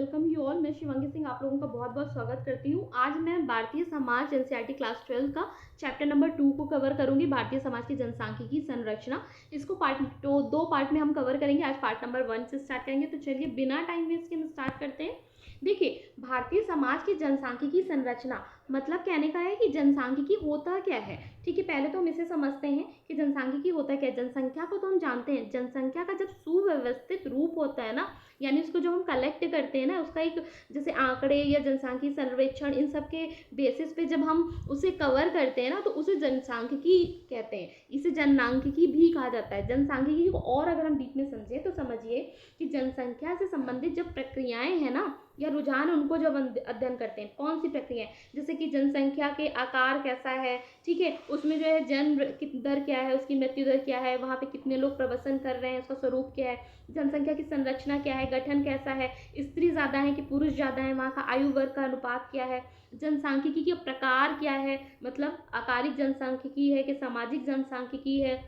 Welcome you all. मैं शिवांगी सिंह आप लोगों का बहुत बहुत स्वागत करती हूँ। आज मैं भारतीय समाज एनसीईआरटी क्लास 12 का चैप्टर नंबर 2 को कवर करूंगी, भारतीय समाज की जनसांख्यिकी संरचना। इसको दो पार्ट में हम कवर करेंगे। आज पार्ट नंबर 1 से स्टार्ट करेंगे। तो चलिए बिना टाइम वेस्ट के हम स्टार्ट करते हैं। देखिए, भारतीय समाज की जनसांख्यिकी संरचना मतलब कहने का है कि जनसांख्यिकी होता क्या है। ठीक है, पहले तो हम इसे समझते हैं कि जनसांख्यिकी होता क्या है। जनसंख्या को तो हम जानते हैं, जनसंख्या का जब सुव्यवस्थित रूप होता है ना, यानी उसको जो हम कलेक्ट करते हैं ना, उसका एक जैसे आंकड़े या जनसांख्यिकी सर्वेक्षण, इन सब के बेसिस पे जब हम उसे कवर करते हैं ना, तो उसे जनसांख्यिकी कहते हैं। इसे जननांख्यिकी भी कहा जाता है। जनसांख्यिकी को और अगर हम डीप में समझे तो समझिए कि जनसंख्या से संबंधित जब प्रक्रियाएं हैं ना या रुझान, उनको जब अध्ययन करते हैं। कौन सी प्रक्रियाएं? जैसे कि जनसंख्या के आकार कैसा है, ठीक है, उसमें जो है जन्म दर क्या है, उसकी मृत्यु दर क्या है, वहाँ पे कितने लोग प्रवसन कर रहे हैं, उसका स्वरूप क्या है, जनसंख्या की संरचना क्या है, गठन कैसा है, स्त्री ज़्यादा है कि पुरुष ज़्यादा है, वहाँ का आयु वर्ग का अनुपात क्या है, जनसांख्यिकी के प्रकार क्या है, मतलब आकारिक जनसांख्यिकी है कि सामाजिक जनसांख्यिकी है।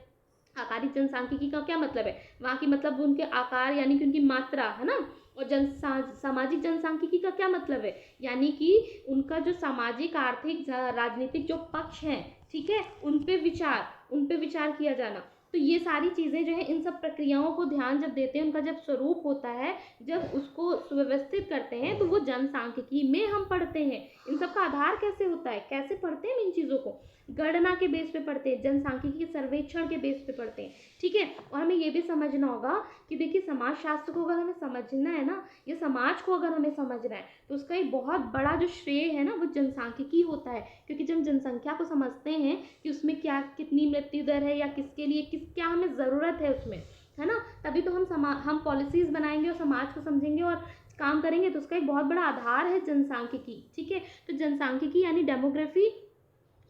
आकारिक जनसांख्यिकी का क्या मतलब है? वहाँ की मतलब उनके आकार यानी कि उनकी मात्रा है ना। और सामाजिक जनसांख्यिकी का क्या मतलब है? यानी कि उनका जो सामाजिक, आर्थिक, राजनीतिक जो पक्ष हैं, ठीक है, उन पे विचार किया जाना। तो ये सारी चीज़ें जो है, इन सब प्रक्रियाओं को ध्यान जब देते हैं, उनका जब स्वरूप होता है, जब उसको सुव्यवस्थित करते हैं, तो वो जनसांख्यिकी में हम पढ़ते हैं। इन सब का आधार कैसे होता है, कैसे पढ़ते हैं इन चीज़ों को? गणना के बेस पे पढ़ते हैं, जनसांख्यिकी सर्वेक्षण के बेस पे पढ़ते हैं, ठीक है। और हमें ये भी समझना होगा कि देखिए, समाज शास्त्र को अगर हमें समझना है ना, ये समाज को अगर हमें समझना है, तो उसका एक बहुत बड़ा जो श्रेय है ना, वो जनसांख्यिकी होता है। क्योंकि जब जनसंख्या को समझते हैं कि उसमें क्या, कितनी मृत्यु दर है या किसके लिए क्या हमें ज़रूरत है उसमें, है ना, तभी तो हम पॉलिसीज़ बनाएंगे और समाज को समझेंगे और काम करेंगे। तो उसका एक बहुत बड़ा आधार है जनसांख्यिकी, ठीक है। तो जनसांख्यिकी यानी डेमोग्राफी,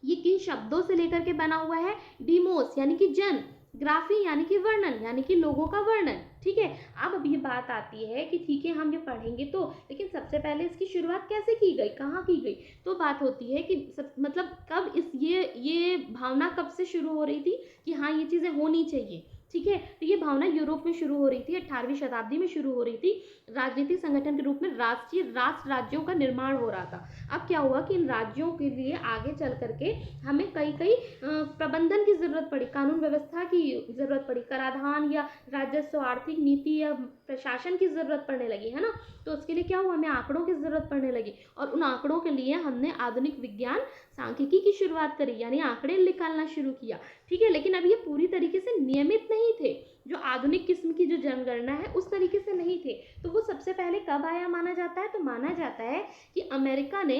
ये किन शब्दों से लेकर के बना हुआ है? डिमोस यानी कि जन, ग्राफी यानी कि वर्णन, यानी कि लोगों का वर्णन, ठीक है। अब ये बात आती है कि ठीक है, हम ये पढ़ेंगे तो, लेकिन सबसे पहले इसकी शुरुआत कैसे की गई, कहाँ की गई? तो बात होती है कि मतलब कब ये भावना कब से शुरू हो रही थी कि हाँ, ये चीज़ें होनी चाहिए, ठीक है। तो ये भावना यूरोप में शुरू हो रही थी, 18वीं शताब्दी में शुरू हो रही थी। राजनीतिक संगठन के रूप में राष्ट्र राज्यों का निर्माण हो रहा था। अब क्या हुआ कि इन राज्यों के लिए आगे चल करके हमें कई प्रबंधन की ज़रूरत पड़ी, कानून व्यवस्था की ज़रूरत पड़ी, कराधान या राजस्व, आर्थिक नीति या प्रशासन की ज़रूरत पड़ने लगी, है ना। तो उसके लिए क्या हुआ, हमें आंकड़ों की ज़रूरत पड़ने लगी, और उन आंकड़ों के लिए हमने आधुनिक विज्ञान सांख्यिकी की शुरुआत करी, यानी आंकड़े निकालना शुरू किया, ठीक है। लेकिन अब ये पूरी तरीके से नियमित नहीं थे। जो आधुनिक किस्म की जो जनगणना है, उस तरीके से नहीं थे। तो वो सबसे पहले कब आया माना जाता है? तो माना जाता है कि अमेरिका ने,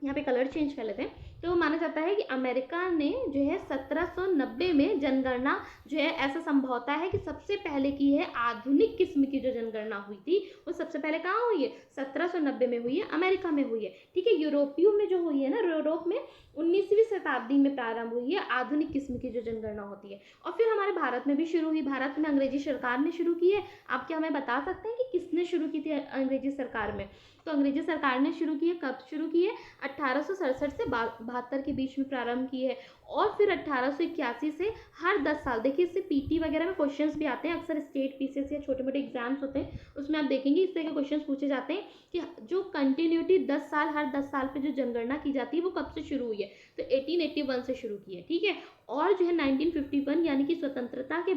यहाँ पे कलर चेंज कर लेते हैं, तो माना जाता है कि अमेरिका ने जो है 1790 में जनगणना जो है, ऐसा संभवता है कि सबसे पहले की है आधुनिक किस्म की जो जनगणना हुई थी, वो सबसे पहले कहाँ हुई है? 1790 में हुई है, अमेरिका में हुई है, ठीक है। यूरोपियों में जो हुई है ना, यूरोप में 19वीं शताब्दी में प्रारंभ हुई है आधुनिक किस्म की जो जनगणना होती है। और फिर हमारे भारत में भी शुरू हुई। भारत में अंग्रेजी सरकार ने शुरू की है। आप क्या हमें बता सकते हैं कि किसने शुरू की थी अंग्रेजी सरकार में? तो अंग्रेजी सरकार ने शुरू की है, कब शुरू की है? 1867 से 72 के बीच में प्रारंभ की है। और फिर 1881 से हर 10 साल, देखिए इससे पीटी वगैरह में क्वेश्चंस भी आते हैं, अक्सर स्टेट पीसीएस या छोटे मोटे एग्जाम्स होते हैं, उसमें आप देखेंगे इस तरह के क्वेश्चंस पूछे जाते हैं कि जो कंटिन्यूटी 10 साल, हर 10 साल पे जो जनगणना की जाती है, वो कब से शुरू हुई है? तो 1881 से शुरू की है, ठीक है। और जो है 1951 यानी कि स्वतंत्रता के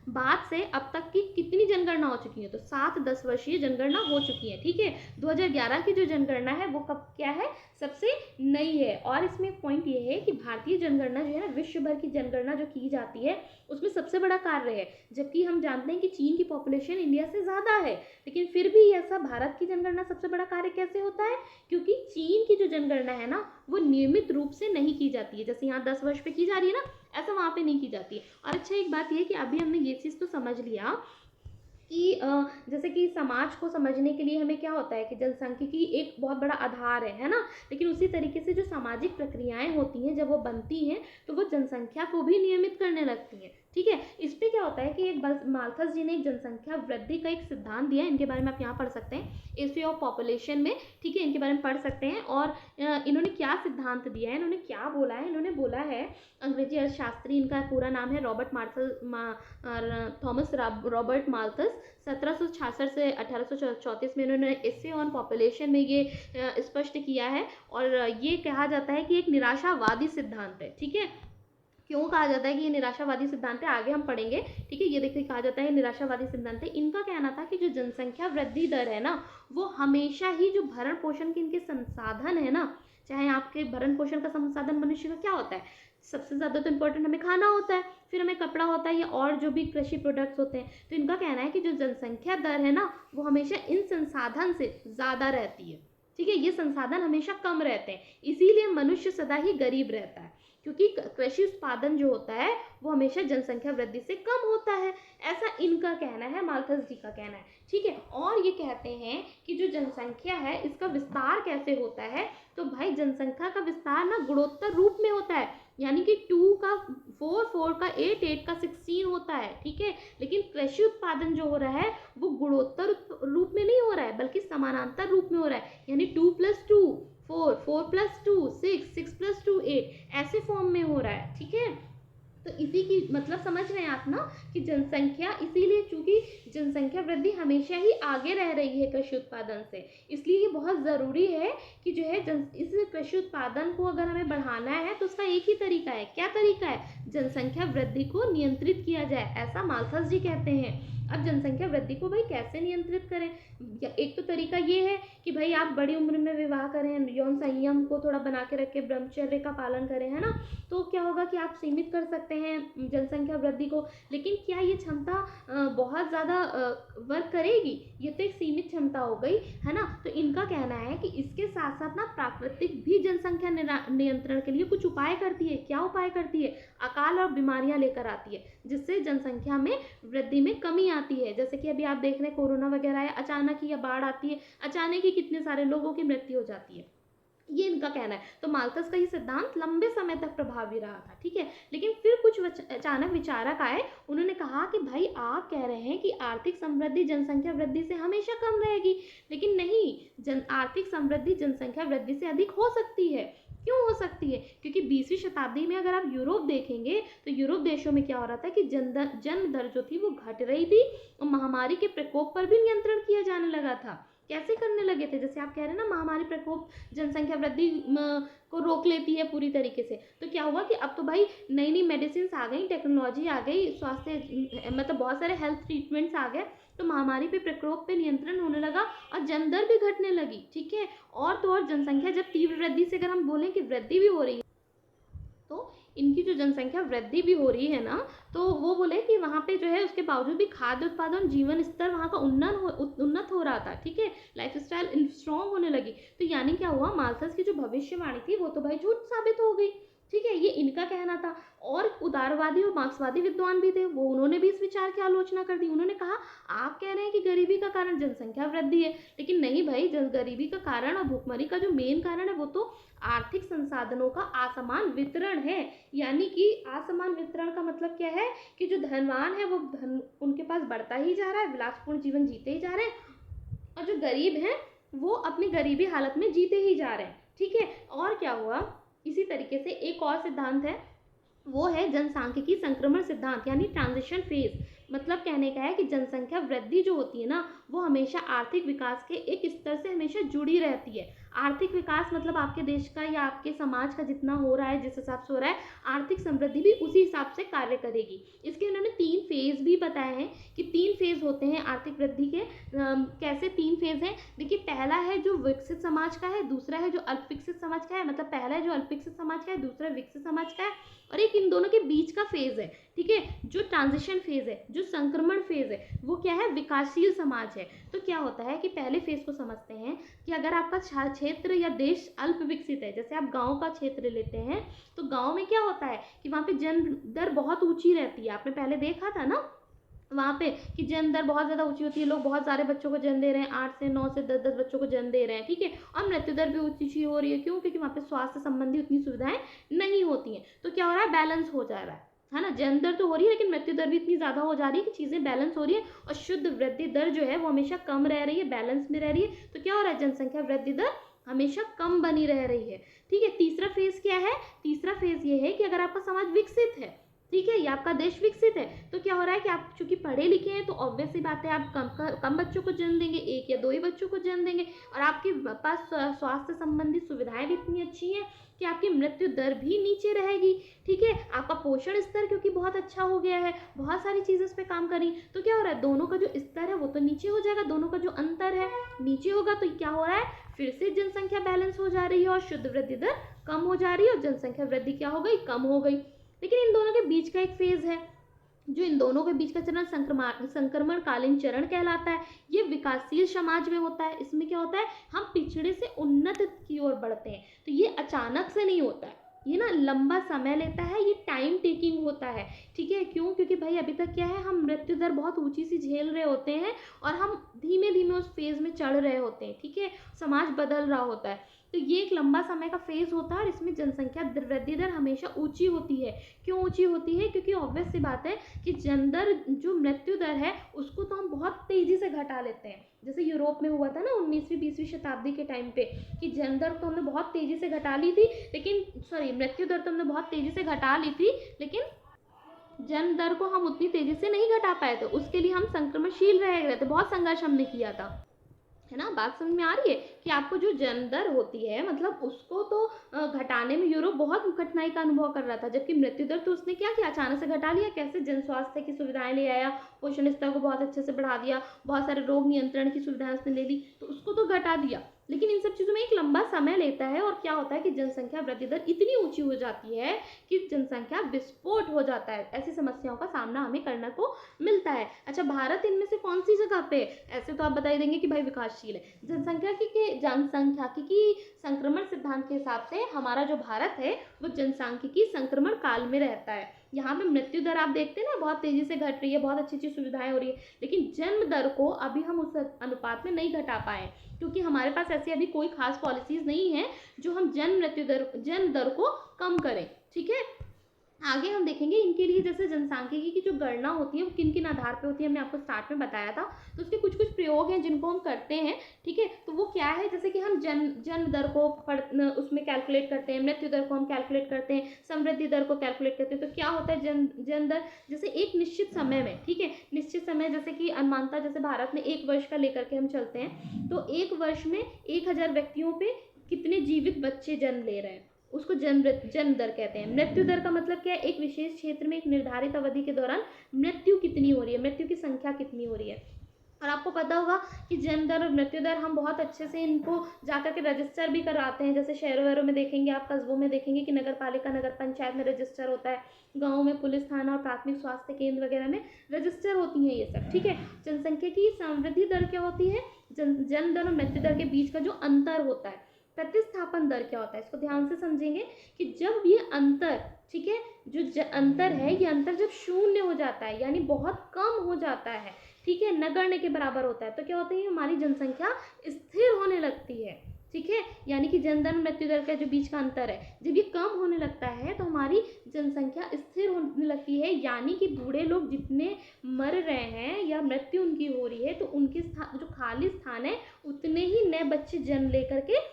बाद से अब तक की कितनी जनगणना हो चुकी है? तो 7-10 वर्षीय जनगणना हो चुकी है, ठीक है। 2011 की जो जनगणना है, वो कब क्या है? सबसे नई है। और इसमें एक पॉइंट ये है कि भारतीय जनगणना जो है ना, विश्व भर की जनगणना जो की जाती है, उसमें सबसे बड़ा कार्य है। जबकि हम जानते हैं कि चीन की पॉपुलेशन इंडिया से ज़्यादा है, लेकिन फिर भी ऐसा भारत की जनगणना सबसे बड़ा कार्य कैसे होता है? क्योंकि चीन की जो जनगणना है ना, वो नियमित रूप से नहीं की जाती है। जैसे यहाँ 10 वर्ष पे की जा रही है ना, ऐसा वहाँ पे नहीं की जाती है। और अच्छा, एक बात ये कि अभी हमने ये चीज़ तो समझ लिया कि जैसे कि समाज को समझने के लिए हमें क्या होता है कि जनसांख्यिकी एक बहुत बड़ा आधार है ना। लेकिन उसी तरीके से जो सामाजिक प्रक्रियाएं होती हैं, जब वो बनती हैं, तो वो जनसंख्या को भी नियमित करने लगती हैं, ठीक है। इस पे क्या होता है कि एक माल्थस जी ने एक जनसंख्या वृद्धि का एक सिद्धांत दिया है, इनके बारे में आप यहाँ पढ़ सकते हैं हिस्ट्री ऑफ पॉपुलेशन में, ठीक है, इनके बारे में पढ़ सकते हैं। और इन्होंने क्या सिद्धांत दिया है, इन्होंने क्या बोला है, इन्होंने बोला है, अंग्रेजी अर्थशास्त्री, इनका पूरा नाम है थॉमस रॉबर्ट माल्थस। 1766 से 1834 में इन्होंने एसे ऑन पॉपुलेशन में ये स्पष्ट किया है। और ये कहा जाता है कि एक निराशावादी सिद्धांत है, ठीक है। क्यों कहा जाता है कि ये निराशावादी सिद्धांत है, आगे हम पढ़ेंगे, ठीक है। ये देखिए कहा जाता है निराशावादी सिद्धांत है। इनका कहना था कि जो जनसंख्या वृद्धि दर है ना, वो हमेशा ही जो भरण पोषण के इनके संसाधन है ना, चाहे आपके भरण पोषण का संसाधन मनुष्य का क्या होता है, सबसे ज़्यादा तो इम्पोर्टेंट हमें खाना होता है, फिर हमें कपड़ा होता है या और जो भी कृषि प्रोडक्ट्स होते हैं। तो इनका कहना है कि जो जनसंख्या दर है ना, वो हमेशा इन संसाधन से ज़्यादा रहती है, ठीक है। ये संसाधन हमेशा कम रहते हैं, इसीलिए मनुष्य सदा ही गरीब रहता है, क्योंकि कृषि उत्पादन जो होता है वो हमेशा जनसंख्या वृद्धि से कम होता है। ऐसा इनका कहना है, माल्थस जी का कहना है, ठीक है। और ये कहते हैं कि जो जनसंख्या है इसका विस्तार कैसे होता है, तो भाई जनसंख्या का विस्तार ना गुणोत्तर रूप में होता है, यानी कि 2 का 4, 4 का 8, 8 का 16 होता है, ठीक है। लेकिन कृषि उत्पादन जो हो रहा है वो गुणोत्तर रूप में नहीं हो रहा है, बल्कि समानांतर रूप में हो रहा है, यानी 2 + 2 4, 4 + 2 6, 6 + 2 8, ऐसे फॉर्म में हो रहा है, ठीक है। तो इसी की मतलब समझ रहे हैं आप ना कि जनसंख्या, इसीलिए चूंकि जनसंख्या वृद्धि हमेशा ही आगे रह रही है कृषि उत्पादन से, इसलिए ये बहुत ज़रूरी है कि जो है इस कृषि उत्पादन को अगर हमें बढ़ाना है तो उसका एक ही तरीका है। क्या तरीका है? जनसंख्या वृद्धि को नियंत्रित किया जाए, ऐसा माल्थस जी कहते हैं। अब जनसंख्या वृद्धि को भाई कैसे नियंत्रित करें? एक तो तरीका ये है कि भाई आप बड़ी उम्र में विवाह करें, यौन संयम को थोड़ा बना के रखें, ब्रह्मचर्य का पालन करें, है ना। तो क्या होगा कि आप सीमित कर सकते हैं जनसंख्या वृद्धि को। लेकिन क्या ये क्षमता बहुत ज़्यादा वर्क करेगी? ये तो एक सीमित क्षमता हो गई, है ना। तो इनका कहना है कि इसके साथ साथ ना प्राकृतिक भी जनसंख्या नियंत्रण के लिए कुछ उपाय करती है। क्या उपाय करती है? अकाल और बीमारियां लेकर आती है, जिससे जनसंख्या में वृद्धि में कमी आती है। जैसे कि अभी आप देख रहे हैं कोरोना वगैरह है, अचानक ही या बाढ़ आती है, अचानक ही कितने सारे लोगों की मृत्यु हो जाती है। ये इनका कहना है। तो माल्थस का ये सिद्धांत लंबे समय तक प्रभावी रहा था, ठीक है। लेकिन फिर कुछ अचानक विचारक आए, उन्होंने कहा कि भाई आप कह रहे हैं कि आर्थिक समृद्धि जनसंख्या वृद्धि से हमेशा कम रहेगी, लेकिन नहीं, आर्थिक समृद्धि जनसंख्या वृद्धि से अधिक हो सकती है। क्यों हो सकती है? क्योंकि 20वीं शताब्दी में अगर आप यूरोप देखेंगे तो यूरोप देशों में क्या हो रहा था कि जन्म दर जो थी वो घट रही थी और महामारी के प्रकोप पर भी नियंत्रण किया जाने लगा था। कैसे करने लगे थे? जैसे आप कह रहे हैं ना, महामारी प्रकोप जनसंख्या वृद्धि को रोक लेती है पूरी तरीके से। तो क्या हुआ कि अब तो भाई नई नई मेडिसिन आ गई, टेक्नोलॉजी आ गई, स्वास्थ्य मतलब बहुत सारे हेल्थ ट्रीटमेंट्स आ गए, तो महामारी पे प्रकोप पे नियंत्रण होने लगा और जन्म दर भी घटने लगी, ठीक है। और तो और जनसंख्या जब तीव्र वृद्धि से अगर हम बोलें कि वृद्धि भी हो रही है, तो इनकी जो जनसंख्या वृद्धि भी हो रही है ना, तो वो बोले कि वहाँ पे जो है उसके बावजूद भी खाद्य उत्पादन, जीवन स्तर वहाँ का उन्नत हो रहा था, ठीक है। लाइफ स्टाइल स्ट्रॉन्ग होने लगी। तो यानी क्या हुआ, माल्थस की जो भविष्यवाणी थी वो तो भाई झूठ साबित हो गई, ठीक है। ये इनका कहना था। और उदारवादी और मार्क्सवादी विद्वान भी थे, वो उन्होंने भी इस विचार की आलोचना कर दी। उन्होंने कहा आप कह रहे हैं कि गरीबी का कारण जनसंख्या वृद्धि है, लेकिन नहीं भाई, गरीबी का कारण और भुखमरी का जो मेन कारण है वो तो आर्थिक संसाधनों का असमान वितरण है। यानी कि असमान वितरण का मतलब क्या है कि जो धनवान है वो धन उनके पास बढ़ता ही जा रहा है, विलासपूर्ण जीवन जीते ही जा रहे हैं, और जो गरीब हैं वो अपनी गरीबी हालत में जीते ही जा रहे हैं, ठीक है। और क्या हुआ, इसी तरीके से एक और सिद्धांत है, वो है जनसांख्यिकी संक्रमण सिद्धांत, यानी ट्रांजिशन फेज। मतलब कहने का है कि जनसंख्या वृद्धि जो होती है ना, वो हमेशा आर्थिक विकास के एक स्तर से हमेशा जुड़ी रहती है। आर्थिक विकास मतलब आपके देश का या आपके समाज का जितना हो रहा है, जिस हिसाब से हो रहा है, आर्थिक समृद्धि भी उसी हिसाब से कार्य करेगी। इसके उन्होंने 3 फेज भी बताए हैं कि 3 फेज होते हैं आर्थिक वृद्धि के। कैसे 3 फेज हैं? देखिए, पहला है जो विकसित समाज का है, दूसरा है जो अल्प विकसित समाज का है, मतलब पहला है जो अल्प विकसित समाज का है, दूसरा विकसित समाज का है, और एक इन दोनों के बीच का फेज है, ठीक है। जो ट्रांजिशन फेज है, जो संक्रमण फेज है, वो क्या है? विकासशील समाज है। तो क्या होता है कि पहले फेज को समझते हैं कि अगर आपका क्षेत्र या देश अल्प विकसित है, जैसे आप गांव का क्षेत्र लेते हैं, तो गांव में क्या होता है कि वहाँ पे जन्म दर बहुत ऊंची रहती है। आपने पहले देखा था ना वहाँ पे कि जन्म दर बहुत ज़्यादा ऊंची होती है, लोग बहुत सारे बच्चों को जन्म दे रहे हैं, 8 से 9 से 10 बच्चों को जन्म दे रहे हैं, ठीक है। और मृत्यु दर भी ऊंची हो रही है। क्यों? क्योंकि वहाँ पे स्वास्थ्य संबंधी उतनी सुविधाएं नहीं होती हैं। तो क्या हो रहा है? बैलेंस हो जा रहा है, है ना। जन्म दर तो हो रही है लेकिन मृत्यु दर भी इतनी ज़्यादा हो जा रही है कि चीज़ें बैलेंस हो रही है और शुद्ध वृद्धि दर जो है वो हमेशा कम रह रही है, बैलेंस में रह रही है। तो क्या हो रहा है, जनसंख्या वृद्धि दर हमेशा कम बनी रह रही है। ठीक है, तीसरा फेज क्या है, तीसरा फेज ये है कि अगर आपका समाज विकसित है, ठीक है, या आपका देश विकसित है, तो क्या हो रहा है कि आप चूंकि पढ़े लिखे हैं तो ऑब्वियस सी बात है आप कम बच्चों को जन्म देंगे, एक या दो ही बच्चों को जन्म देंगे, और आपके पास स्वास्थ्य संबंधी सुविधाएं भी इतनी अच्छी हैं कि आपकी मृत्यु दर भी नीचे रहेगी। ठीक है, आपका पोषण स्तर क्योंकि बहुत अच्छा हो गया है, बहुत सारी चीज़ें इस पर काम करी, तो क्या हो रहा है, दोनों का जो स्तर है वो तो नीचे हो जाएगा, दोनों का जो अंतर है नीचे होगा। तो क्या हो रहा है, फिर से जनसंख्या बैलेंस हो जा रही है और शुद्ध वृद्धि दर कम हो जा रही है और जनसंख्या वृद्धि क्या हो गई, कम हो गई। लेकिन इन दोनों के बीच का एक फेज है, जो इन दोनों के बीच का चरण संक्रमण कालीन चरण कहलाता है। ये विकासशील समाज में होता है। इसमें क्या होता है, हम पिछड़े से उन्नत की ओर बढ़ते हैं। तो ये अचानक से नहीं होता है, ये ना लंबा समय लेता है, ये टाइम टेकिंग होता है। ठीक है, क्यों, क्योंकि भाई अभी तक क्या है, हम मृत्यु दर बहुत ऊंची सी झेल रहे होते हैं और हम धीमे धीमे उस फेज में चढ़ रहे होते हैं। ठीक है, समाज बदल रहा होता है, तो ये एक लंबा समय का फेज होता है और इसमें जनसंख्या वृद्धि दर हमेशा ऊंची होती है। क्यों ऊंची होती है, क्योंकि ऑब्वियस सी बात है कि जन्म दर जो मृत्यु दर है उसको तो हम बहुत तेजी से घटा लेते हैं। जैसे यूरोप में हुआ था ना 19वीं 20वीं शताब्दी के टाइम पे, कि जन्म दर तो हमने बहुत तेजी से घटा ली थी, लेकिन मृत्यु दर तो हमने बहुत तेजी से घटा ली थी, लेकिन जन्म दर को हम उतनी तेजी से नहीं घटा पाए थे। उसके लिए हम संक्रमणशील रह गए थे, बहुत संघर्ष हमने किया था, है ना। बात समझ में आ रही है कि आपको जो जन्म दर होती है मतलब उसको तो घटाने में यूरोप बहुत कठिनाई का अनुभव कर रहा था, जबकि मृत्यु दर तो उसने क्या किया, अचानक से घटा लिया। कैसे, जन स्वास्थ्य की सुविधाएं ले आया, पोषण स्तर को बहुत अच्छे से बढ़ा दिया, बहुत सारे रोग नियंत्रण की सुविधाएं उसने ले ली, तो उसको तो घटा दिया। लेकिन इन सब चीज़ों में एक लंबा समय लेता है और क्या होता है कि जनसंख्या वृद्धि दर इतनी ऊंची हो जाती है कि जनसंख्या विस्फोट हो जाता है। ऐसी समस्याओं का सामना हमें करने को मिलता है। अच्छा, भारत इनमें से कौन सी जगह पे, ऐसे तो आप बता ही देंगे कि भाई विकासशील है। जनसंख्याकी संक्रमण सिद्धांत के हिसाब से हमारा जो भारत है वो जनसांख्यिकी संक्रमण काल में रहता है। यहाँ पे मृत्यु दर आप देखते हैं ना बहुत तेजी से घट रही है, बहुत अच्छी अच्छी सुविधाएं हो रही है, लेकिन जन्म दर को अभी हम उस अनुपात में नहीं घटा पाए, क्योंकि हमारे पास ऐसी अभी कोई खास पॉलिसीज नहीं है जो हम जन्म दर को कम करें। ठीक है, आगे हम देखेंगे इनके लिए जैसे जनसांख्यिकी की जो गणना होती है वो किन किन आधार पे होती है, हमने आपको स्टार्ट में बताया था। तो उसके कुछ कुछ प्रयोग हैं जिनको हम करते हैं। ठीक है, तो वो क्या है, जैसे कि हम जन्म दर को उसमें कैलकुलेट करते हैं, मृत्यु दर को हम कैलकुलेट करते हैं, समृद्धि दर को कैलकुलेट करते हैं। तो क्या होता है, जन्म दर जैसे एक निश्चित समय में, ठीक है, निश्चित समय जैसे कि अनुमानता जैसे भारत में 1 वर्ष का लेकर के हम चलते हैं, तो 1 वर्ष में 1000 व्यक्तियों पे कितने जीवित बच्चे जन्म ले रहे हैं, उसको जन्म दर कहते हैं। मृत्यु दर का मतलब क्या है, एक विशेष क्षेत्र में एक निर्धारित अवधि के दौरान मृत्यु कितनी हो रही है, मृत्यु की संख्या कितनी हो रही है। और आपको पता होगा कि जन्म दर और मृत्यु दर हम बहुत अच्छे से इनको जाकर के रजिस्टर भी कराते हैं। जैसे शहरों वहरों में देखेंगे आप, कस्बों में देखेंगे कि नगर पालिका नगर पंचायत में रजिस्टर होता है, गाँव में पुलिस थाना और प्राथमिक स्वास्थ्य केंद्र वगैरह में रजिस्टर होती हैं ये सब। ठीक है, जनसंख्या की समृद्धि दर क्या होती है, जन्म दर और मृत्यु दर के बीच का जो अंतर होता है, प्रतिस्थापन दर क्या होता है, इसको ध्यान से समझेंगे कि जब ये अंतर, ठीक है, जो अंतर है, ये अंतर जब शून्य हो जाता है यानी बहुत कम हो जाता है, ठीक है, नगण्य के बराबर होता है, तो क्या होता है, हमारी जनसंख्या स्थिर होने लगती है। ठीक है, यानी कि जन्म दर मृत्यु दर का जो बीच का अंतर है, जब ये कम होने लगता है तो हमारी जनसंख्या स्थिर होने लगती है। यानी कि बूढ़े लोग जितने मर रहे हैं या मृत्यु उनकी हो रही है, तो उनके जो खाली स्थान है उतने ही नए बच्चे जन्म लेकर के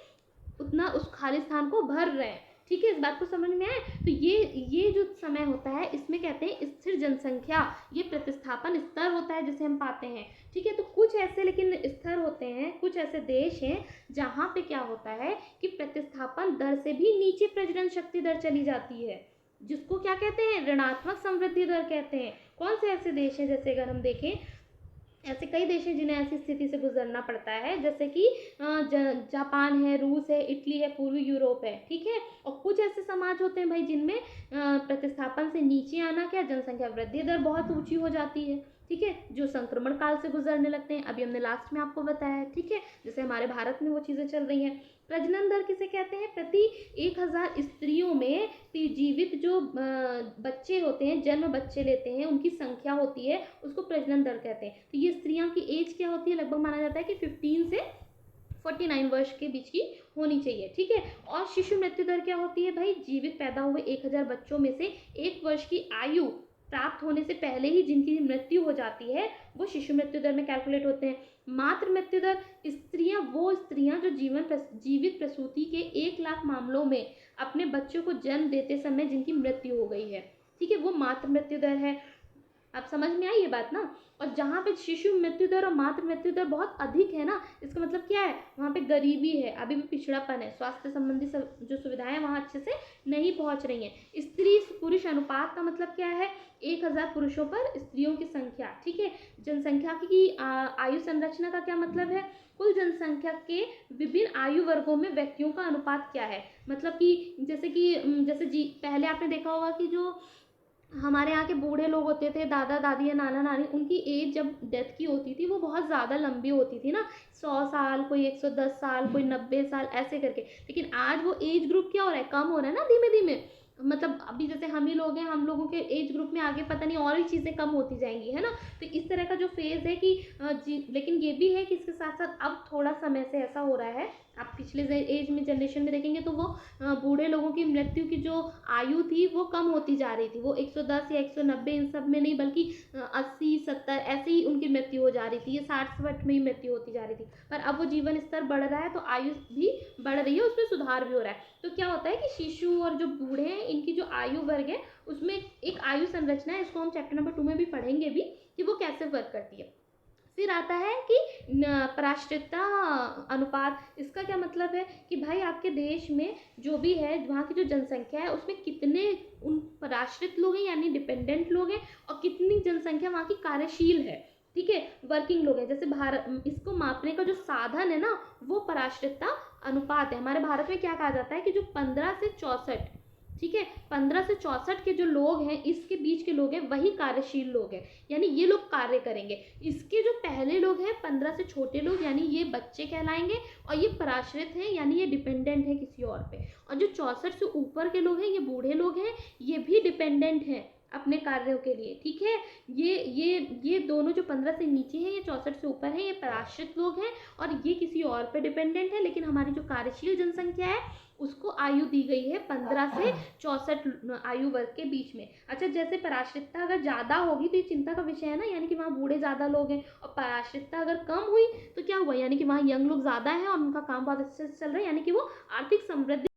उतना उस खाली स्थान को भर रहे हैं। ठीक है, इस बात को समझ में आए। तो ये जो समय होता है इसमें कहते हैं स्थिर जनसंख्या, ये प्रतिस्थापन स्तर होता है जिसे हम पाते हैं। ठीक है, तो कुछ ऐसे लेकिन स्तर होते हैं, कुछ ऐसे देश हैं जहाँ पे क्या होता है कि प्रतिस्थापन दर से भी नीचे प्रजनन शक्ति दर चली जाती है, जिसको क्या कहते हैं, ऋणात्मक समृद्धि दर कहते हैं। कौन से ऐसे देश हैं, जैसे अगर हम देखें, ऐसे कई देश हैं जिन्हें ऐसी स्थिति से गुजरना पड़ता है, जैसे कि जापान है, रूस है, इटली है, पूर्वी यूरोप है। ठीक है, और कुछ ऐसे समाज होते हैं भाई जिनमें प्रतिस्थापन से नीचे आना क्या, जनसंख्या वृद्धि दर बहुत ऊंची हो जाती है। ठीक है, जो संक्रमण काल से गुजरने लगते हैं, अभी हमने लास्ट में आपको बताया है। ठीक है, जैसे हमारे भारत में वो चीज़ें चल रही हैं। प्रजनन दर किसे कहते हैं, प्रति 1000 स्त्रियों में जीवित जो बच्चे होते हैं, जन्म बच्चे लेते हैं, उनकी संख्या होती है, उसको प्रजनन दर कहते हैं। तो ये स्त्रियों की एज क्या होती है, लगभग माना जाता है कि 15 से 49 वर्ष के बीच की होनी चाहिए, ठीक है। और शिशु मृत्यु दर क्या होती है भाई, जीवित पैदा हुए 1000 बच्चों में से 1 वर्ष की आयु प्राप्त होने से पहले ही जिनकी मृत्यु हो जाती है वो शिशु मृत्यु दर में कैलकुलेट होते हैं। मातृ मृत्यु दर, वो स्त्रियां जो जीवित प्रसूति के 1 लाख मामलों में अपने बच्चों को जन्म देते समय जिनकी मृत्यु हो गई है, ठीक है, वो मातृ मृत्यु दर है। अब समझ में आई ये बात ना। और जहाँ पे शिशु मृत्यु दर और मातृ मृत्यु दर बहुत अधिक है ना, इसका मतलब क्या है, वहाँ पे गरीबी है, अभी भी पिछड़ापन है, स्वास्थ्य संबंधी जो सुविधाएं हैं वहाँ अच्छे से नहीं पहुँच रही हैं। स्त्री पुरुष अनुपात का मतलब क्या है, 1000 पुरुषों पर स्त्रियों की संख्या, ठीक है। जनसंख्या की आयु संरचना का क्या मतलब है, कुल जनसंख्या के विभिन्न आयु वर्गों में व्यक्तियों का अनुपात क्या है। मतलब कि जैसे पहले आपने देखा होगा कि जो हमारे यहाँ के बूढ़े लोग होते थे, दादा दादी या नाना नानी, उनकी एज जब डेथ की होती थी वो बहुत ज़्यादा लंबी होती थी ना, 100 साल, कोई 110 साल, कोई 90 साल ऐसे करके। लेकिन आज वो एज ग्रुप क्या हो रहा है, कम हो रहा है ना धीमे धीमे। मतलब अभी जैसे हम ही लोग हैं, हम लोगों के एज ग्रुप में आगे पता नहीं और ही चीज़ें कम होती जाएंगी, है ना। तो इस तरह का जो फेज़ है कि लेकिन ये भी है कि इसके साथ साथ अब थोड़ा समय से ऐसा हो रहा है, आप पिछले एज में जनरेशन में देखेंगे तो वो बूढ़े लोगों की मृत्यु की जो आयु थी वो कम होती जा रही थी, वो 110 या 190 इन सब में नहीं, बल्कि 80 70 ऐसे ही उनकी मृत्यु हो जा रही थी, ये 60-60 में ही मृत्यु होती जा रही थी। पर अब वो जीवन स्तर बढ़ रहा है तो आयु भी बढ़ रही है, उसमें सुधार भी हो रहा है। तो क्या होता है कि शिशु और जो बूढ़े हैं इनकी जो आयु वर्ग है उसमें एक आयु संरचना है, इसको हम चैप्टर नंबर 2 में भी पढ़ेंगे भी कि वो कैसे वर्क करती है। फिर आता है कि पराश्रितता अनुपात, इसका क्या मतलब है कि भाई आपके देश में जो भी है, वहाँ की जो जनसंख्या है उसमें कितने उन पराश्रित लोग हैं यानी डिपेंडेंट लोग हैं और कितनी जनसंख्या वहाँ की कार्यशील है, ठीक है, वर्किंग लोग हैं। जैसे भारत, इसको मापने का जो साधन है ना वो पराश्रितता अनुपात है। हमारे भारत में क्या कहा जाता है कि जो 15 से 64, ठीक है, 15 से 64 के जो लोग हैं इसके बीच के लोग हैं वही कार्यशील लोग हैं, यानी ये लोग कार्य करेंगे। इसके जो पहले लोग हैं 15 से छोटे लोग, यानी ये बच्चे कहलाएंगे, और ये पराश्रित हैं यानी ये डिपेंडेंट है किसी और पे। और जो 64 से ऊपर के लोग हैं ये बूढ़े लोग हैं, ये भी डिपेंडेंट हैं अपने कार्यों के लिए, ठीक है। ये दोनों जो 15 से नीचे हैं, ये 64 से ऊपर हैं, ये पराश्रित लोग हैं और ये किसी और पे डिपेंडेंट है। लेकिन हमारी जो कार्यशील जनसंख्या है उसको आयु दी गई है 15 से 64 आयु वर्ग के बीच में। अच्छा, जैसे पराश्रितता अगर ज़्यादा होगी तो ये चिंता का विषय है ना, यानी कि वहाँ बूढ़े ज़्यादा लोग हैं, और पराश्रितता अगर कम हुई तो क्या हुआ, यानी कि वहाँ यंग लोग ज़्यादा हैं और उनका काम बहुत अच्छे से चल रहा है, यानी कि वो आर्थिक समृद्धि